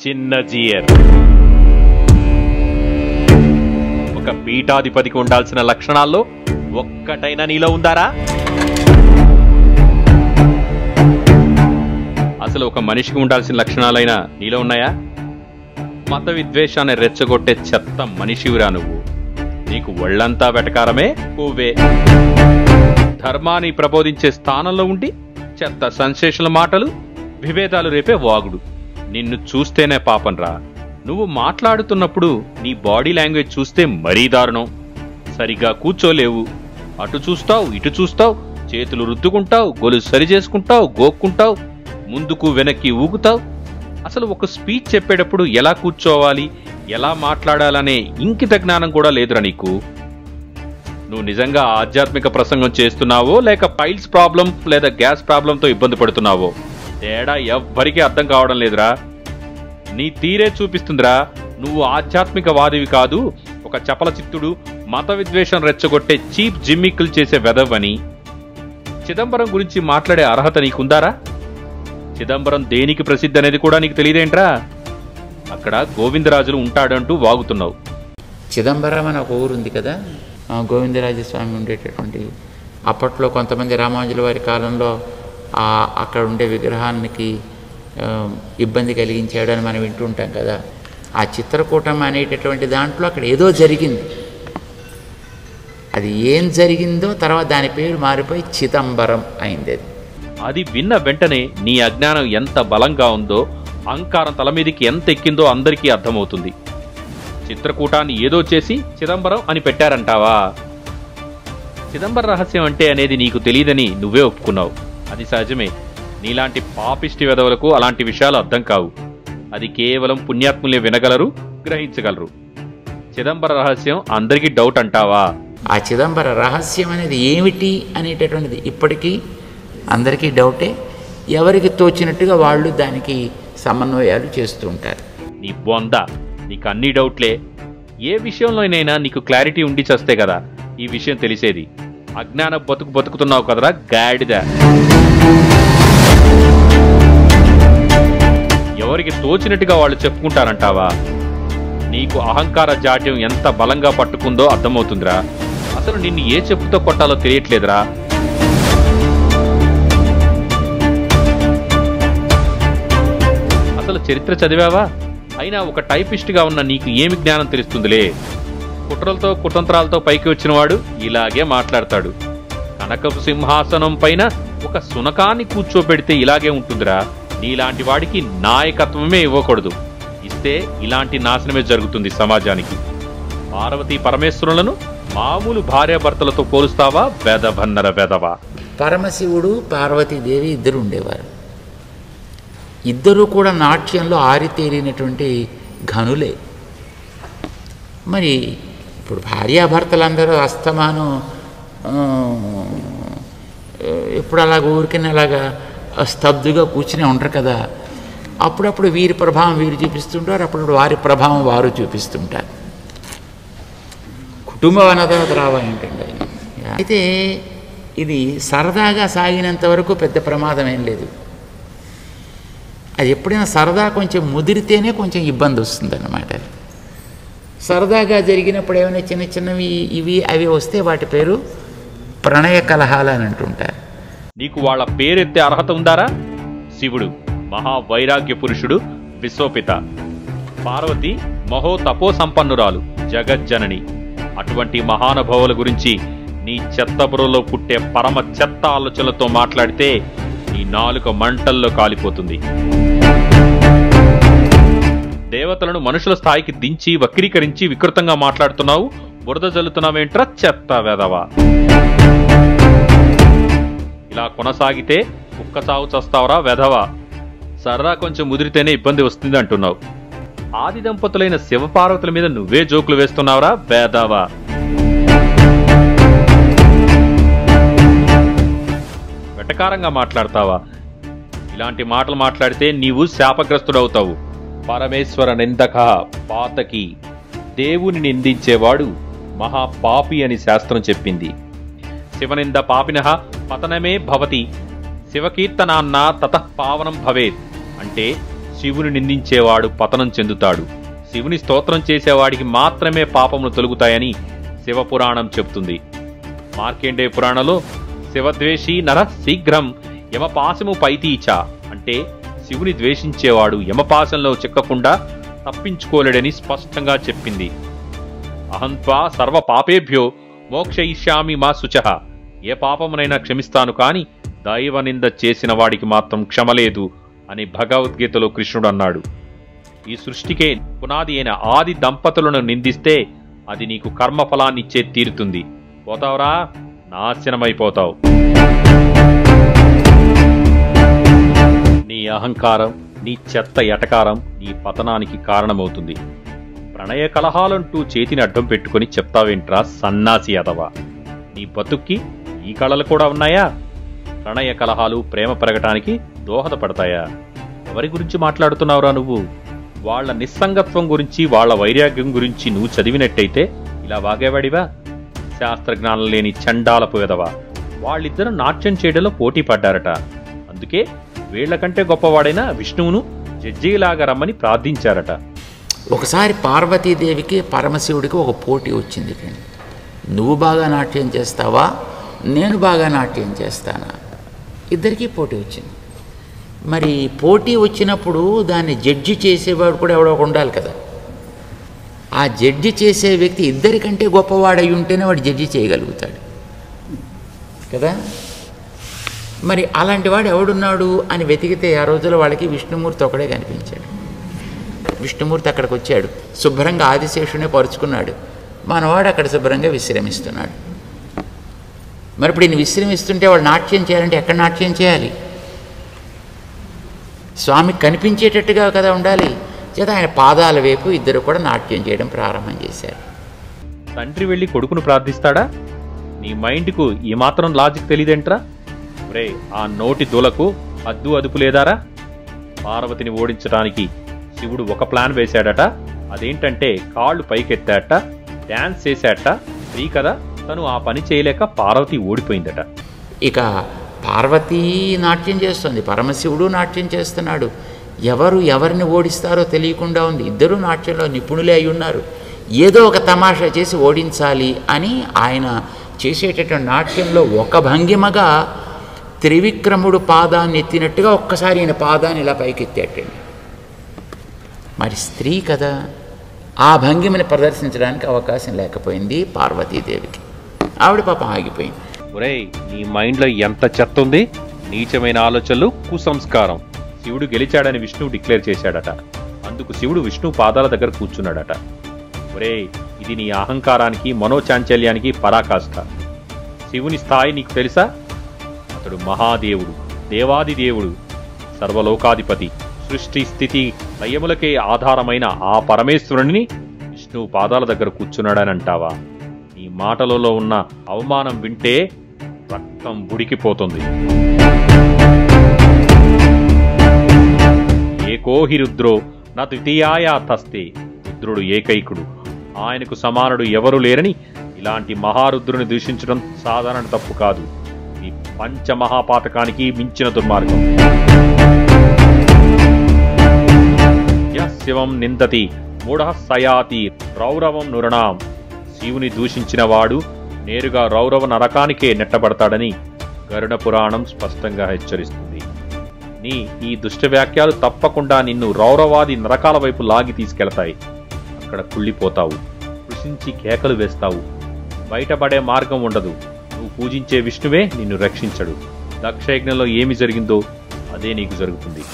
చిన్న జియర్. ఒక పీఠాధిపతికి ఉండాల్సిన లక్షణాల్లో ఒక్కటైనా నీలో ఉందారా? అసలు ఒక మనిషికి ఉండాల్సిన లక్షణాలైనా నీలో ఉన్నాయా? మత విద్వేషాన్ని రెచ్చగొట్టే చెత్త మనిషివిరా నువ్వు. నీకు ఒళ్లంతా వెటకారమే, పువ్వే. ధర్మాన్ని ప్రబోధించే స్థానంలో ఉండి చెత్త సంశేషణ మాటలు, విభేదాలు రేపే వాగుడు. నిన్ను చూస్తేనే పాపంరా. నువ్వు మాట్లాడుతున్నప్పుడు నీ బాడీ లాంగ్వేజ్ చూస్తే మరీ దారుణం. సరిగా కూర్చోలేవు. అటు చూస్తావు, ఇటు చూస్తావు, చేతులు రుద్దుకుంటావు, గొలుసు సరి చేసుకుంటావు, గోక్కుంటావు, ముందుకు వెనక్కి ఊగుతావు. అసలు ఒక స్పీచ్ చెప్పేటప్పుడు ఎలా కూర్చోవాలి, ఎలా మాట్లాడాలనే ఇంకిత జ్ఞానం కూడా లేదురా నీకు. నువ్వు నిజంగా ఆధ్యాత్మిక ప్రసంగం చేస్తున్నావో లేక పైల్స్ ప్రాబ్లం లేదా గ్యాస్ ప్రాబ్లంతో ఇబ్బంది పడుతున్నావో తేడా ఎవ్వరికీ అర్థం కావడం లేదురా. నీ తీరే చూపిస్తుందిరా నువ్వు ఆధ్యాత్మికవాదివి కాదు, ఒక చపల చిత్తుడు, మత విద్వేషం రెచ్చగొట్టే చీప్ జిమ్మిక్కులు చేసే వెదవని. చిదంబరం గురించి మాట్లాడే అర్హత నీకుందారా? చిదంబరం దేనికి ప్రసిద్ధి అనేది కూడా నీకు తెలియదేంట్రా? అక్కడ గోవిందరాజులు ఉంటాడంటూ వాగుతున్నావు. చిదంబరం అని ఒక ఊరుంది కదా, గోవిందరాజస్వామి ఉండేటటువంటి. అప్పట్లో కొంతమంది రామానుజుల వారి కాలంలో అక్కడ ఉండే విగ్రహానికి ఇబ్బంది కలిగించాడు అని మనం వింటూ ఉంటాం కదా. ఆ చిత్రకూటం అనేటటువంటి దాంట్లో అక్కడ ఏదో జరిగింది. అది ఏం జరిగిందో తర్వాత దాని పేరు మారిపోయి చిదంబరం అయింది. అది విన్న వెంటనే నీ అజ్ఞానం ఎంత బలంగా ఉందో, అహంకారం తల మీదికి ఎంత ఎక్కిందో అందరికీ అర్థమవుతుంది. చిత్రకూటాన్ని ఏదో చేసి చిదంబరం అని పెట్టారంటావా? చిదంబర రహస్యం అంటే అనేది నీకు తెలియదని నువ్వే ఒప్పుకున్నావు. అది సహజమే. నీలాంటి పాపిష్టి వెధవలకు అలాంటి విషయాలు అర్థం కావు. అది కేవలం పుణ్యాత్ములే వినగలరు, గ్రహించగలరు. చిదంబర రహస్యం అందరికీ డౌట్ అంటావా? ఆ చిదంబర రహస్యం అనేది ఏమిటి అనేటటువంటిది ఇప్పటికీ అందరికీ డౌటే. ఎవరికి తోచినట్టుగా వాళ్ళు దానికి సమన్వయాలు చేస్తూ ఉంటారు. నీ బొంద, నీకు అన్ని డౌట్లే. ఏ విషయంలోనైనా నీకు క్లారిటీ ఉండి చేస్తే కదా ఈ విషయం తెలిసేది. అజ్ఞాన బతుకుతున్నావు కదరా గాడిద. ఎవరికి తోచినట్టుగా వాళ్ళు చెప్పుకుంటారంటావా? నీకు అహంకార జాడ్యం ఎంత బలంగా పట్టుకుందో అర్థమవుతుందిరా. అసలు నిన్ను ఏ చెప్పుతో కొట్టాలో తెలియట్లేదురా. అసలు చరిత్ర చదివావా? అయినా ఒక టైపిస్ట్గా ఉన్న నీకు ఏమి జ్ఞానం తెలుస్తుందిలే. కుట్రలతో కుతంత్రాలతో పైకి వచ్చినవాడు ఇలాగే మాట్లాడతాడు. కనకపు సింహాసనం పైన ఒక సునకాన్ని కూర్చోబెడితే ఇలాగే ఉంటుందిరా. నీలాంటి వాడికి నాయకత్వమే ఇవ్వకూడదు. ఇస్తే ఇలాంటి నాశనమే జరుగుతుంది సమాజానికి. పార్వతీ పరమేశ్వరులను మామూలు భార్యాభర్తలతో పోలుస్తావా వెదభన్నర వెదవా? పరమశివుడు పార్వతీదేవి ఇద్దరు ఉండేవారు. ఇద్దరూ కూడా నాట్యంలో ఆరితేరినటువంటి ఘనులే. మరి ఇప్పుడు భార్యాభర్తలందరూ అస్తమానం ఇప్పుడు అలాగ ఊరికనే అలాగా స్తబ్దుగా కూర్చుని ఉంటారు కదా. అప్పుడప్పుడు వీరి ప్రభావం వీరు చూపిస్తుంటారు, అప్పుడప్పుడు వారి ప్రభావం వారు చూపిస్తుంటారు. కుటుంబం అన్న తర్వాత రావా ఏంటండి. అయితే ఇది సరదాగా సాగినంత వరకు పెద్ద ప్రమాదం ఏం లేదు. అది ఎప్పుడైనా సరదా కొంచెం ముదిరితేనే కొంచెం ఇబ్బంది వస్తుందన్నమాట. సరదాగా జరిగినప్పుడు ఏమైనా చిన్న చిన్నవి ఇవి అవి వస్తే వాటి పేరు ప్రణయ కలహాలు అని అంటుంటారు. నీకు వాళ్ళ పేరెత్తే అర్హత ఉందారా? శివుడు మహావైరాగ్య పురుషుడు, విశ్వపిత. పార్వతి మహో తపో సంపన్నురాలు, జగజ్జనని. అటువంటి మహానుభావుల గురించి నీ చెత్తబుర్రలో పుట్టే పరమ చెత్త ఆలోచనలతో మాట్లాడితే నీ నాలుక మంటల్లో కాలిపోతుంది. దేవతలను మనుషుల స్థాయికి దించి వక్రీకరించి వికృతంగా మాట్లాడుతున్నావు. బురద జల్లుతున్నావేంట్రా చెత్త వెదవా? ఇలా కొనసాగితే కుక్క చావు చస్తావరా వెధవా. సరదా కొంచెం ముదిరితేనే ఇబ్బంది వస్తుంది అంటున్నావు. ఆది దంపతులైన శివపార్వతుల మీద నువ్వే జోకులు వేస్తున్నావురా వెధవా. వెటకారంగా మాట్లాడతావా? ఇలాంటి మాటలు మాట్లాడితే నీవు శాపగ్రస్తుడవుతావు. పరమేశ్వర నిందక పాతకి. దేవుని నిందించేవాడు మహాపాపి అని శాస్త్రం చెప్పింది. శివనింద పాపినః పతనమే భవతి, శివకీర్తనాన్న తతః పావనం భవేత్. అంటే శివుని నిందించేవాడు పతనం చెందుతాడు. శివుని స్తోత్రం చేసేవాడికి మాత్రమే పాపములు తొలగుతాయని శివపురాణం చెప్తుంది. మార్కండేయ పురాణంలో శివద్వేషీ నర శీఘ్రం యమపాశము పైతీచ అంటే శివుని ద్వేషించేవాడు యమపాశంలో చిక్కకుండా తప్పించుకోలేడని స్పష్టంగా చెప్పింది. అహంత్వా సర్వ పాపేభ్యో మోక్షయిష్యామి మా శుచః, ఏ పాపమునైనా క్షమిస్తాను కాని దైవ నింద చేసిన వాడికి మాత్రం క్షమలేదు అని భగవద్గీతలో కృష్ణుడు అన్నాడు. ఈ సృష్టికే పునాది అయిన ఆది దంపతులను నిందిస్తే అది నీకు కర్మఫలాన్నిచ్చే తీరుతుంది. పోతావురా, నాశనమైపోతావు. నీ అహంకారం, నీ చెత్త ఎటకారం నీ పతనానికి కారణమవుతుంది. ప్రణయ కలహాలంటూ చేతిని అడ్డం పెట్టుకుని చెప్తావేంట్రా సన్నాసి అదవా? నీ బతుక్కి ఈ కళలు కూడా ఉన్నాయా? ప్రణయ కలహాలు ప్రేమ పెరగటానికి దోహదపడతాయా? ఎవరి గురించి మాట్లాడుతున్నావురా నువ్వు? వాళ్ల నిస్సంగత్వం గురించి, వాళ్ల వైరాగ్యం గురించి నువ్వు చదివినట్టయితే ఇలా వాగేవాడివా? శాస్త్రజ్ఞానం లేని చండాలపు వెదవా. వాళ్ళిద్దరూ నాట్యం చేయడంలో పోటీ పడ్డారట. అందుకే వీళ్లకంటే గొప్పవాడైన విష్ణువును జడ్జిలాగా రమ్మని ప్రార్థించారట. ఒకసారి పార్వతీదేవికి పరమశివుడికి ఒక పోటీ వచ్చింది. నువ్వు బాగా నాట్యం చేస్తావా, నేను బాగా నాట్యం చేస్తానా? ఇద్దరికీ పోటీ వచ్చింది. మరి పోటీ వచ్చినప్పుడు దాన్ని జడ్జి చేసేవాడు కూడా ఎవడో ఉండాలి కదా. ఆ జడ్జి చేసే వ్యక్తి ఇద్దరికంటే గొప్పవాడై ఉంటేనే వాడు జడ్జి చేయగలుగుతాడు కదా. మరి అలాంటి వాడు ఎవడున్నాడు అని వెతికితే ఆ రోజుల్లో వాళ్ళకి విష్ణుమూర్తి ఒకడే కనిపించాడు. విష్ణుమూర్తి అక్కడికి వచ్చాడు, శుభ్రంగా ఆదిశేషునే పరుచుకున్నాడు. మనవాడు అక్కడ శుభ్రంగా విశ్రమిస్తున్నాడు. మరి ఇప్పుడు ఈయన విశ్రమిస్తుంటే వాడు నాట్యం చేయాలంటే ఎక్కడ నాట్యం చేయాలి? స్వామికి కనిపించేటట్టుగా కదా ఉండాలి. చేత ఆయన పాదాల వైపు ఇద్దరు కూడా నాట్యం చేయడం ప్రారంభం చేశారు. తండ్రి వెళ్ళి కొడుకును ప్రార్థిస్తాడా? నీ మైండ్కు ఈ మాత్రం లాజిక్ తెలియదేంట్రా? రే, ఆ నోటి దూలకు అద్దు అదుపు లేదారా? పార్వతిని ఓడించడానికి శివుడు ఒక ప్లాన్ వేశాడట. అదేంటంటే కాళ్ళు పైకెత్తాట, డ్యాన్స్ చేశాట. ఫ్రీ కదా, తను ఆ పని చేయలేక పార్వతి ఓడిపోయిందట. ఇక పార్వతీ నాట్యం చేస్తుంది, పరమశివుడు నాట్యం చేస్తున్నాడు. ఎవరు ఎవరిని ఓడిస్తారో తెలియకుండా ఉంది. ఇద్దరూ నాట్యంలో నిపుణులే అయి ఉన్నారు. ఏదో ఒక తమాషా చేసి ఓడించాలి అని ఆయన చేసేటటువంటి నాట్యంలో ఒక భంగిమగా త్రివిక్రముడు పాదాన్ని ఎత్తినట్టుగా ఒక్కసారి ఈయన పాదాన్ని ఇలా పైకెత్తాటండి. మరి స్త్రీ కదా, ఆ భంగిమని ప్రదర్శించడానికి అవకాశం లేకపోయింది పార్వతీదేవికి. ఆవిడ పాపం ఆగిపోయింది. ఒరేయ్, నీ మైండ్లో ఎంత చెత్త ఉంది! నీచమైన ఆలోచనలు, కుసంస్కారం. శివుడు గెలిచాడని విష్ణువు డిక్లేర్ చేశాడట. అందుకు శివుడు విష్ణు పాదాల దగ్గర కూర్చున్నాడట. ఒరేయ్, ఇది నీ అహంకారానికి, మనోచాంచల్యానికి పరాకాష్ఠ. శివుని స్థాయి నీకు తెలుసా? అతడు మహాదేవుడు, దేవాది దేవుడు, సర్వలోకాధిపతి. సృష్టి స్థితి లయములకే ఆధారమైన ఆ పరమేశ్వరుని విష్ణువు పాదాల దగ్గర కూర్చున్నాడని అంటావా? నీ మాటలలో ఉన్న అవమానం వింటే రక్తం బుడికిపోతుంది. ఏకోహి రుద్రో నా ద్వితీయాయా తస్తే, రుద్రుడు ఏకైకుడు, ఆయనకు సమానుడు ఎవరు లేరని ఇలాంటి మహారుద్రుని దూషించడం సాధారణ తప్పు కాదు. ఈ పంచమహాపాతకానికి మించిన దుర్మార్గం. శివం నిందతి మూఢ సయాతి రౌరవం నురణాం. శివుని దూషించిన వాడు నేరుగా రౌరవ నరకానికే నెట్టబడతాడని గరుడ పురాణం స్పష్టంగా హెచ్చరిస్తుంది. నీ ఈ దుష్ట వ్యాఖ్యలు తప్పకుండా నిన్ను రౌరవాది నరకాల వైపు లాగి తీసుకెళ్తాయి. అక్కడ కుళ్ళిపోతావు, కృషించి కేకలు వేస్తావు. బయటపడే మార్గం ఉండదు. నువ్వు పూజించే విష్ణువే నిన్ను రక్షించడు. దక్షయజ్ఞంలో ఏమి జరిగిందో అదే నీకు జరుగుతుంది.